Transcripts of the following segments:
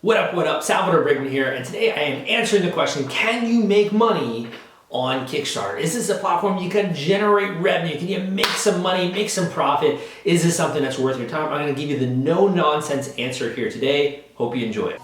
What up, Salvador Briggman here, and today I am answering the question, can you make money on Kickstarter? Is this a platform you can generate revenue? Can you make some money, make some profit? Is this something that's worth your time? I'm gonna give you the no-nonsense answer here today. Hope you enjoy it.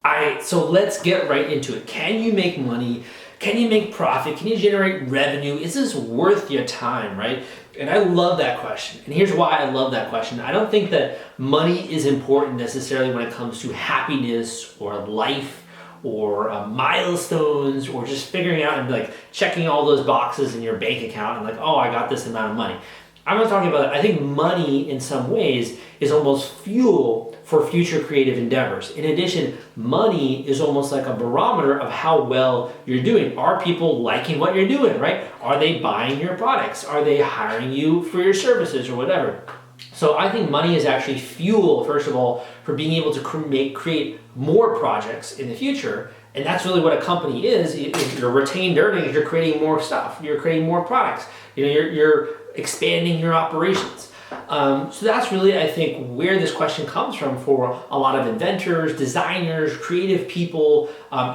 Alright, so let's get right into it. Can you make money? Can you make profit? Can you generate revenue? Is this worth your time, right? And I love that question. And here's why I love that question. I don't think that money is important necessarily when it comes to happiness or life or milestones or just figuring out and like checking all those boxes in your bank account and like, oh, I got this amount of money. I'm not talking about that. I think money in some ways is almost fuel for future creative endeavors. In addition, money is almost like a barometer of how well you're doing. Are people liking what you're doing, right? Are they buying your products? Are they hiring you for your services or whatever? So I think money is actually fuel, first of all, for being able to create more projects in the future. And that's really what a company is. Your retained earnings, you're creating more stuff. You're creating more products. You're expanding your operations. So that's really, I think, where this question comes from for a lot of inventors, designers, creative people,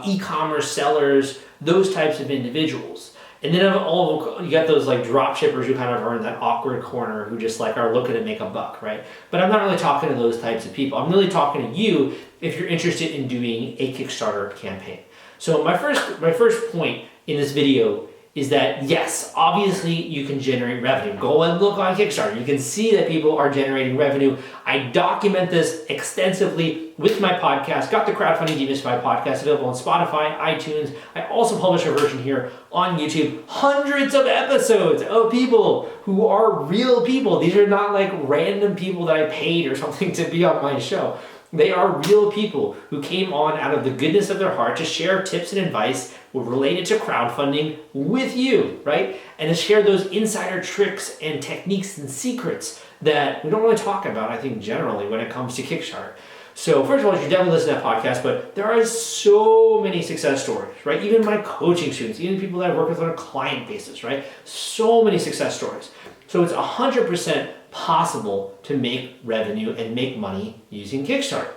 e-commerce sellers, those types of individuals. And then you got those like drop shippers who kind of are in that awkward corner who just like are looking to make a buck, right? But I'm not really talking to those types of people. I'm really talking to you if you're interested in doing a Kickstarter campaign. So my first point in this video is that yes, obviously you can generate revenue. Go and look on Kickstarter. You can see that people are generating revenue. I document this extensively with my podcast. Got the Crowdfunding Demystified podcast available on Spotify, iTunes. I also publish a version here on YouTube. Hundreds of episodes of people who are real people. These are not like random people that I paid or something to be on my show. They are real people who came on out of the goodness of their heart to share tips and advice related to crowdfunding with you, right? And to share those insider tricks and techniques and secrets that we don't really talk about, I think, generally when it comes to Kickstarter. So first of all, you should definitely listen to that podcast, but there are so many success stories, right? Even my coaching students, even people that I work with on a client basis, right? So many success stories. So it's 100% possible to make revenue and make money using Kickstarter.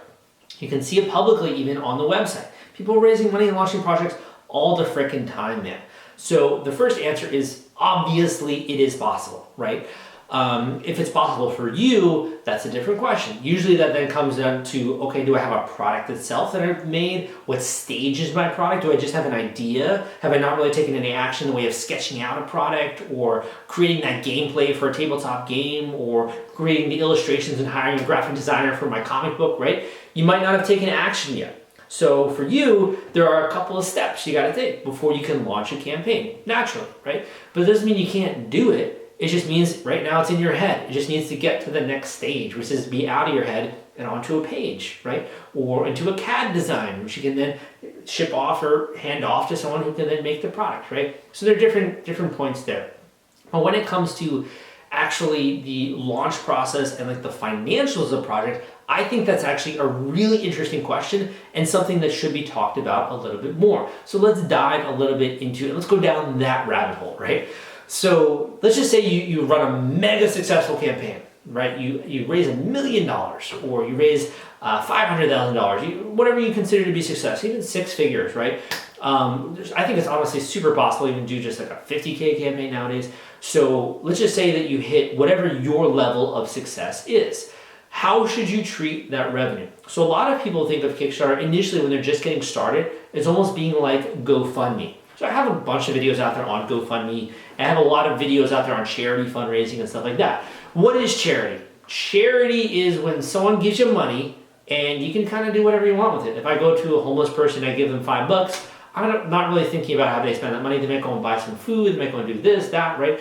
You can see it publicly even on the website. People are raising money and launching projects all the frickin' time, man. So the first answer is obviously it is possible, right? If it's possible for you, that's a different question. Usually that then comes down to, okay, do I have a product itself that I've made? What stage is my product? Do I just have an idea? Have I not really taken any action in the way of sketching out a product or creating that gameplay for a tabletop game or creating the illustrations and hiring a graphic designer for my comic book, right? You might not have taken action yet. So for you, there are a couple of steps you gotta take before you can launch a campaign, naturally, right? But it doesn't mean you can't do it. It just means right now it's in your head. It just needs to get to the next stage, which is be out of your head and onto a page, right? Or into a CAD design, which you can then ship off or hand off to someone who can then make the product, right? So there are different points there. But when it comes to actually the launch process and like the financials of the project, I think that's actually a really interesting question and something that should be talked about a little bit more. So let's dive a little bit into it. Let's go down that rabbit hole, right? So let's just say you run a mega successful campaign, right? You raise $1 million or you raise $500,000, whatever you consider to be success, even six figures, right? I think it's honestly super possible you can do just like a 50K campaign nowadays. So let's just say that you hit whatever your level of success is. How should you treat that revenue? So a lot of people think of Kickstarter initially when they're just getting started, it's almost being like GoFundMe. So I have a bunch of videos out there on GoFundMe. I have a lot of videos out there on charity fundraising and stuff like that. What is charity? Charity is when someone gives you money and you can kind of do whatever you want with it. If I go to a homeless person and I give them $5, I'm not really thinking about how they spend that money. They might go and buy some food. They might go and do this, that, right?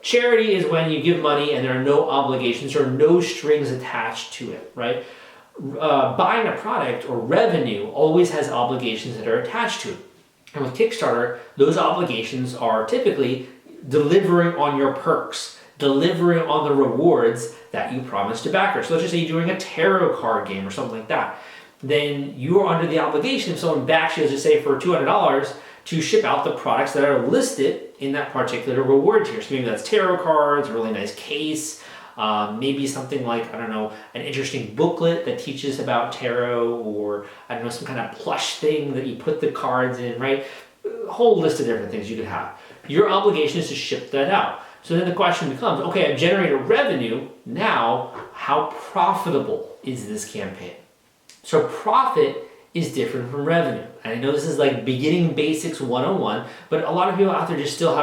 Charity is when you give money and there are no obligations or no strings attached to it, right? Buying a product or revenue always has obligations that are attached to it. And with Kickstarter, those obligations are typically delivering on your perks, delivering on the rewards that you promised to backers. So let's just say you're doing a tarot card game or something like that. Then you are under the obligation if someone backs you, let's just say for $200, to ship out the products that are listed in that particular reward tier. So maybe that's tarot cards, a really nice case, maybe something like, I don't know, an interesting booklet that teaches about tarot, or I don't know, some kind of plush thing that you put the cards in, right? A whole list of different things you could have. Your obligation is to ship that out. So then the question becomes, okay, I've generated revenue. Now, how profitable is this campaign? So profit is different from revenue. And I know this is like beginning basics 101, but a lot of people out there just still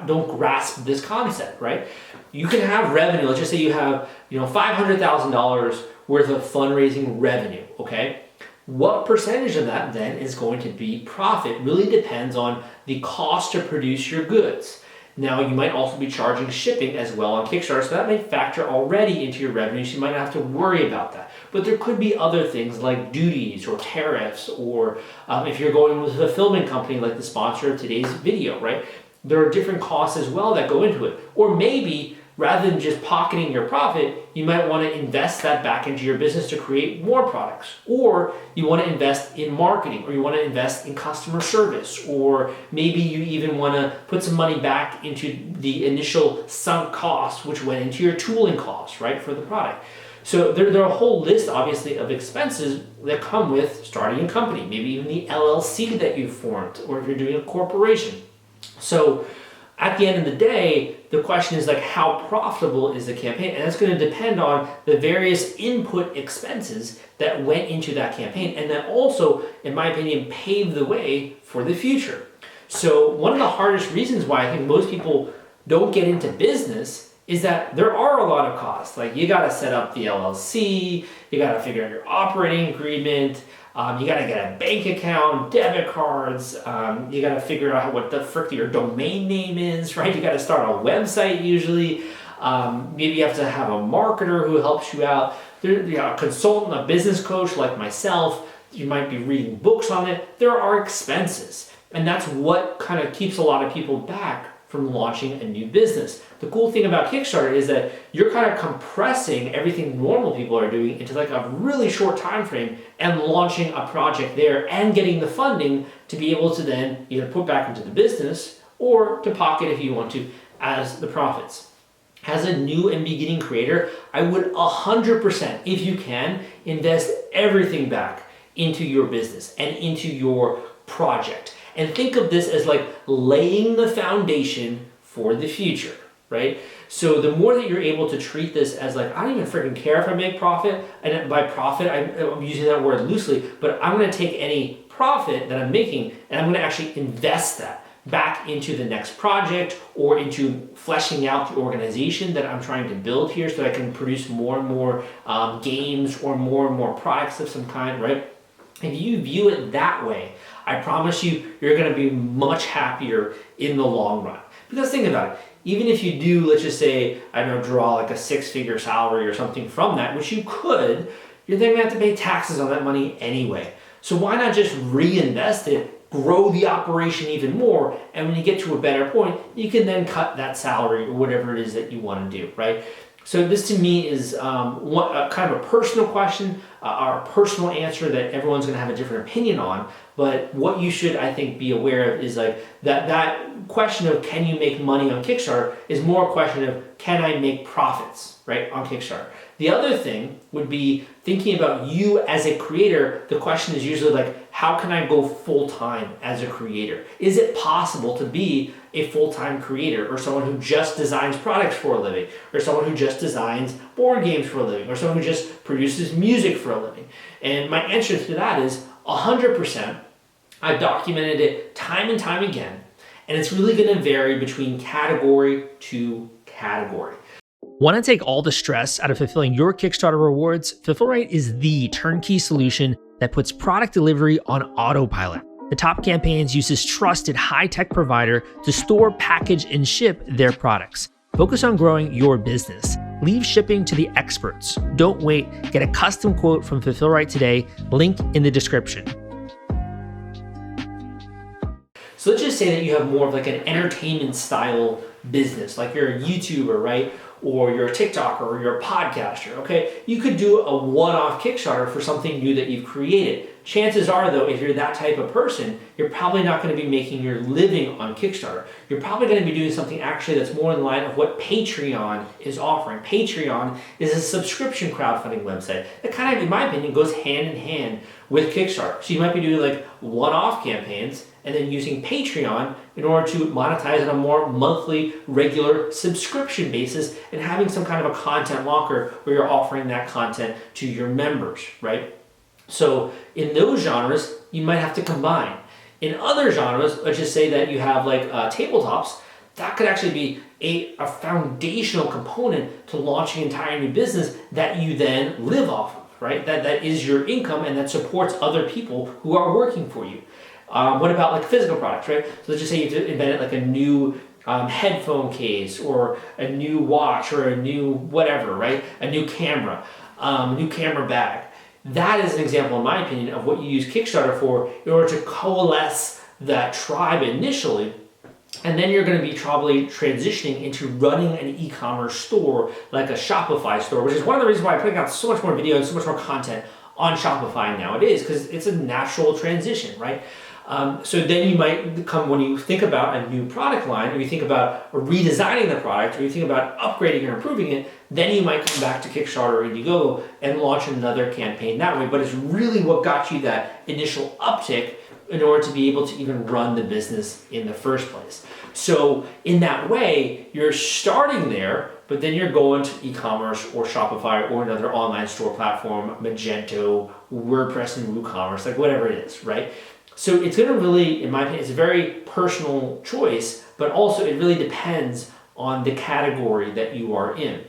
don't grasp this concept, right? You can have revenue. Let's just say you have, $500,000 worth of fundraising revenue, okay? What percentage of that then is going to be profit really depends on the cost to produce your goods. Now, you might also be charging shipping as well on Kickstarter, so that may factor already into your revenue, so you might not have to worry about that. But there could be other things like duties or tariffs, or if you're going with a fulfillment company like the sponsor of today's video, right? There are different costs as well that go into it. Or maybe, rather than just pocketing your profit, you might want to invest that back into your business to create more products. Or you want to invest in marketing, or you want to invest in customer service, or maybe you even want to put some money back into the initial sunk costs, which went into your tooling costs, right, for the product. So there are a whole list, obviously, of expenses that come with starting a company, maybe even the LLC that you've formed, or if you're doing a corporation. So at the end of the day, the question is like, how profitable is the campaign? And that's going to depend on the various input expenses that went into that campaign, and that also, in my opinion, paved the way for the future. So one of the hardest reasons why I think most people don't get into business is that there are a lot of costs. Like, you got to set up the LLC, you got to figure out your operating agreement, you got to get a bank account, debit cards, you got to figure out what the frick your domain name is, right? You got to start a website usually. Maybe you have to have a marketer who helps you out. A consultant, a business coach like myself, you might be reading books on it. There are expenses. And that's what kind of keeps a lot of people back from launching a new business. The cool thing about Kickstarter is that you're kind of compressing everything normal people are doing into like a really short time frame and launching a project there and getting the funding to be able to then either put back into the business or to pocket if you want to as the profits. As a new and beginning creator, I would 100%, if you can, invest everything back into your business and into your project. And think of this as like laying the foundation for the future, right? So the more that you're able to treat this as like, I don't even freaking care if I make profit, and by profit, I'm using that word loosely, but I'm gonna take any profit that I'm making and I'm gonna actually invest that back into the next project or into fleshing out the organization that I'm trying to build here so that I can produce more and more games or more products of some kind, right? If you view it that way, I promise you, you're going to be much happier in the long run. Because think about it, even if you do, let's just say, I don't know, draw like a 6-figure salary or something from that, which you could, you're then going to have to pay taxes on that money anyway. So why not just reinvest it, grow the operation even more, and when you get to a better point, you can then cut that salary or whatever it is that you want to do, right? So this to me is kind of a personal question, or a personal answer that everyone's going to have a different opinion on. But what you should, I think, be aware of is like that question of can you make money on Kickstarter is more a question of can I make profits, right, on Kickstarter. The other thing would be thinking about you as a creator. The question is usually like, how can I go full-time as a creator? Is it possible to be a full-time creator, or someone who just designs products for a living, or someone who just designs board games for a living, or someone who just produces music for a living? And my answer to that is 100%. I've documented it time and time again, and it's really going to vary between category to category. Want to take all the stress out of fulfilling your Kickstarter rewards? Fulfillrite is the turnkey solution that puts product delivery on autopilot. The Top Campaigns uses trusted high-tech provider to store, package, and ship their products. Focus on growing your business. Leave shipping to the experts. Don't wait. Get a custom quote from Fulfillrite today. Link in the description. So let's just say that you have more of like an entertainment style business, like you're a YouTuber, right? Or you're a TikToker, or you're a podcaster, okay? You could do a one-off Kickstarter for something new that you've created. chances are, though, if you're that type of person, you're probably not going to be making your living on Kickstarter. You're probably going to be doing something actually that's more in line of what Patreon is offering. Patreon is a subscription crowdfunding website that kind of, in my opinion, goes hand in hand with Kickstarter. So you might be doing like one-off campaigns and then using Patreon in order to monetize on a more monthly, regular subscription basis and having some kind of a content locker where you're offering that content to your members, right? So in those genres, you might have to combine. In other genres, let's just say that you have like tabletops, that could actually be a foundational component to launching an entire new business that you then live off of, right? That is your income and that supports other people who are working for you. What about like physical products, right? So let's just say you invented like a new headphone case or a new watch or a new whatever, right? A new camera bag. That is an example, in my opinion, of what you use Kickstarter for in order to coalesce that tribe initially. And then you're going to be probably transitioning into running an e-commerce store like a Shopify store, which is one of the reasons why I'm putting out so much more video and so much more content on Shopify nowadays, because it's a natural transition, right? So then you might come, when you think about a new product line, or you think about redesigning the product, or you think about upgrading or improving it, then you might come back to Kickstarter or Indiegogo and launch another campaign that way. But it's really what got you that initial uptick in order to be able to even run the business in the first place. So in that way, you're starting there, but then you're going to e-commerce or Shopify or another online store platform, Magento, WordPress and WooCommerce, like whatever it is, right? So it's going to really, in my opinion, it's a very personal choice, but also it really depends on the category that you are in.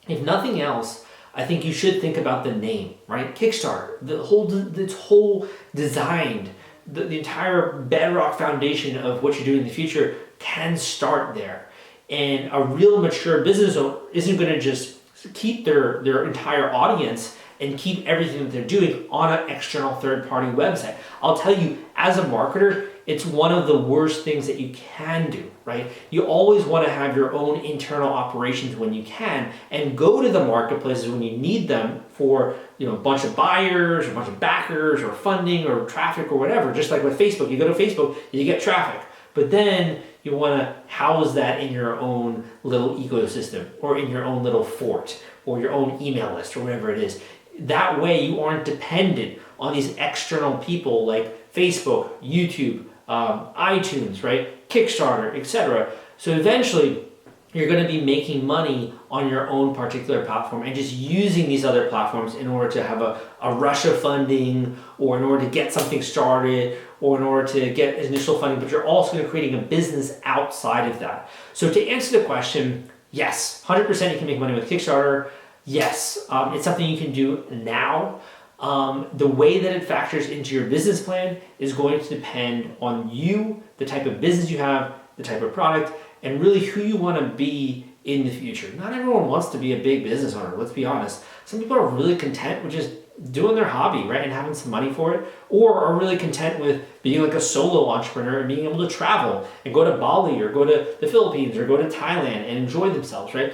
If nothing else, I think you should think about the name, right? Kickstarter, its whole designed, the entire bedrock foundation of what you're doing in the future can start there. And a real mature business owner isn't going to just keep their entire audience and keep everything that they're doing on an external third-party website. I'll tell you, as a marketer, it's one of the worst things that you can do, right? You always want to have your own internal operations when you can, and go to the marketplaces when you need them for, a bunch of buyers, or a bunch of backers, or funding, or traffic, or whatever. Just like with Facebook, you go to Facebook, you get traffic. But then you want to house that in your own little ecosystem, or in your own little fort, or your own email list, or whatever it is. That way you aren't dependent on these external people like Facebook, YouTube, iTunes, right? Kickstarter, etc. So eventually you're going to be making money on your own particular platform and just using these other platforms in order to have a rush of funding, or in order to get something started, or in order to get initial funding, but you're also creating a business outside of that. So to answer the question, yes, 100% you can make money with Kickstarter. Yes, it's something you can do now. The way that it factors into your business plan is going to depend on you, the type of business you have, the type of product, and really who you want to be in the future. Not everyone wants to be a big business owner, let's be honest. Some people are really content with just doing their hobby, right, and having some money for it, or are really content with being like a solo entrepreneur and being able to travel and go to Bali or go to the Philippines or go to Thailand and enjoy themselves, right?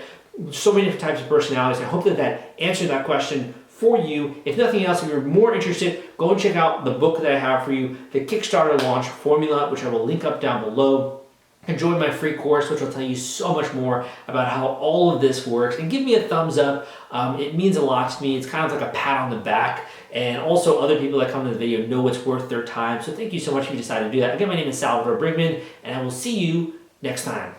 So many different types of personalities. I hope that answered that question for you. If nothing else, if you're more interested, go and check out the book that I have for you, the Kickstarter Launch Formula, which I will link up down below. And join my free course, which will tell you so much more about how all of this works. And give me a thumbs up. It means a lot to me. It's kind of like a pat on the back. And also other people that come to the video know it's worth their time. So thank you so much if you decided to do that. Again, my name is Salvador Briggman, and I will see you next time.